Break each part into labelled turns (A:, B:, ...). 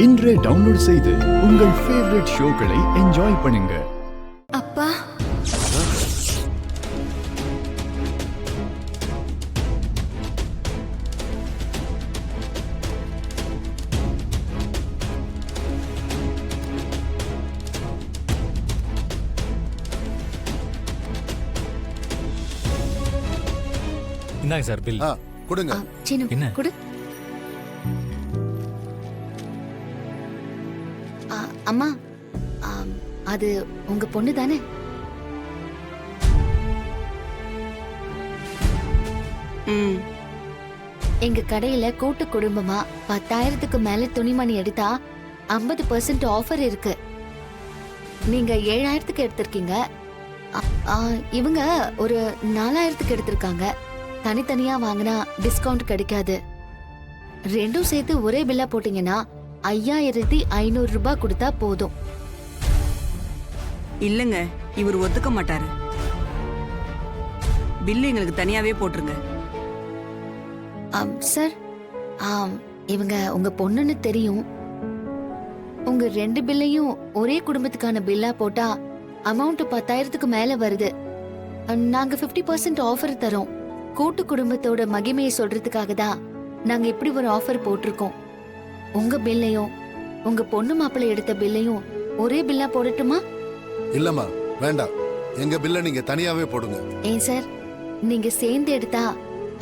A: இன்றே டவுன்லோட் செய்து உங்கள் ஃபேவரட் ஷோக்களை என்ஜாய் பண்ணுங்க.
B: அப்பா,
C: இந்தாங்க சார் பில்.
D: கொடுங்க.
B: சீனு
C: என்ன?
B: கொடு. அம்மா, அது உங்க பொண்ணு தானே? எங்க கடையில கூட்டு குடும்பமா 10,000க்கு மேல துணிமணி எடுத்தா 50% ஆஃபர் இருக்கு. நீங்க 7,000க்கு எடுத்திருக்கீங்க. இவங்க ஒரு 4,000க்கு எடுத்திருக்காங்க. தனித்தனியா வாங்கினா டிஸ்கவுண்ட் கிடைக்காது. ரெண்டும் சேர்த்து ஒரே பில்லா போட்டீங்கன்னா 5,500 ரூபாய் கொடுத்தா போதும்.
E: இல்லங்க, இவர் ஒத்துக்க மாட்டாரு. பில்லு எங்களுக்கு தனியாவே போட்டுருங்க.
B: சார், இவங்க உங்க பொண்ணுன்னு தெரியும். உங்க 2 பில்லையும் ஒரே குடும்பத்துக்கான பில்லா போட்டா அமௌண்ட் 10,000க்கு மேல வருது. நாங்க 50% ஆஃபர் தரோம். கூட்டு குடும்பத்தோட மகிமையை சொல்றதுக்காக தான் நாங்க இப்படி ஒரு ஆஃபர் போட்டிருக்கோம். உங்க பில்லையும் உங்க பொண்ணு மாப்பிள்ளை எடுத்த பில்லையும் ஒரே பில்லா போடட்டுமா?
D: இல்லம்மா, வேண்டாம். எங்க பில்ல நீங்க தனியாவே போடுங்க.
B: ஏன் சார், நீங்க சேர்ந்து எடுத்தா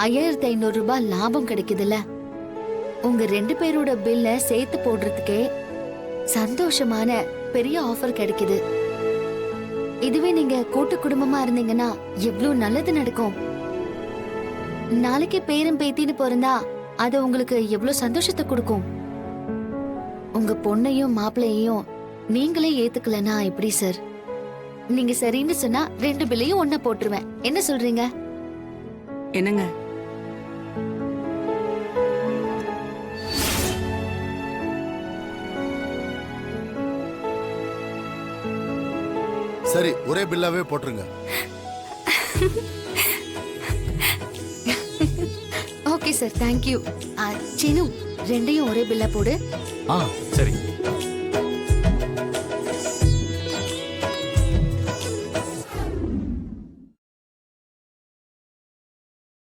B: 5,500 ரூபாய் லாபம் கிடைக்குதுல்ல. உங்க 2 பேரோட பில்ல சேர்த்து போடுறதுக்கே சந்தோஷமான பெரிய ஆஃபர் கிடைக்குது. இதுவே நீங்க கூட்டு குடும்பமா இருந்தீங்கன்னா எவ்வளவு நல்லது நடக்கும். நாளைக்கு பேரும் பேத்தின்னு பிறந்தா அது உங்களுக்கு எவ்வளவு சந்தோஷத்தை கொடுக்கும். உங்க பொண்ணையும் மாப்பிள்ளையையும் நீங்களே ஏத்துக்கலனா எப்படி சார்? நீங்க சரின்னு சொன்னா 2 பில்லையும் ஒண்ணா போட்டுருவேன். என்ன சொல்றீங்க?
E: என்னங்க?
D: சரி, ஒரே பில்லாவே போட்டுருங்க.
B: Okay sir, thank you. சீனு, 2யும் ஒரே பில்லா போடு.
C: சரி.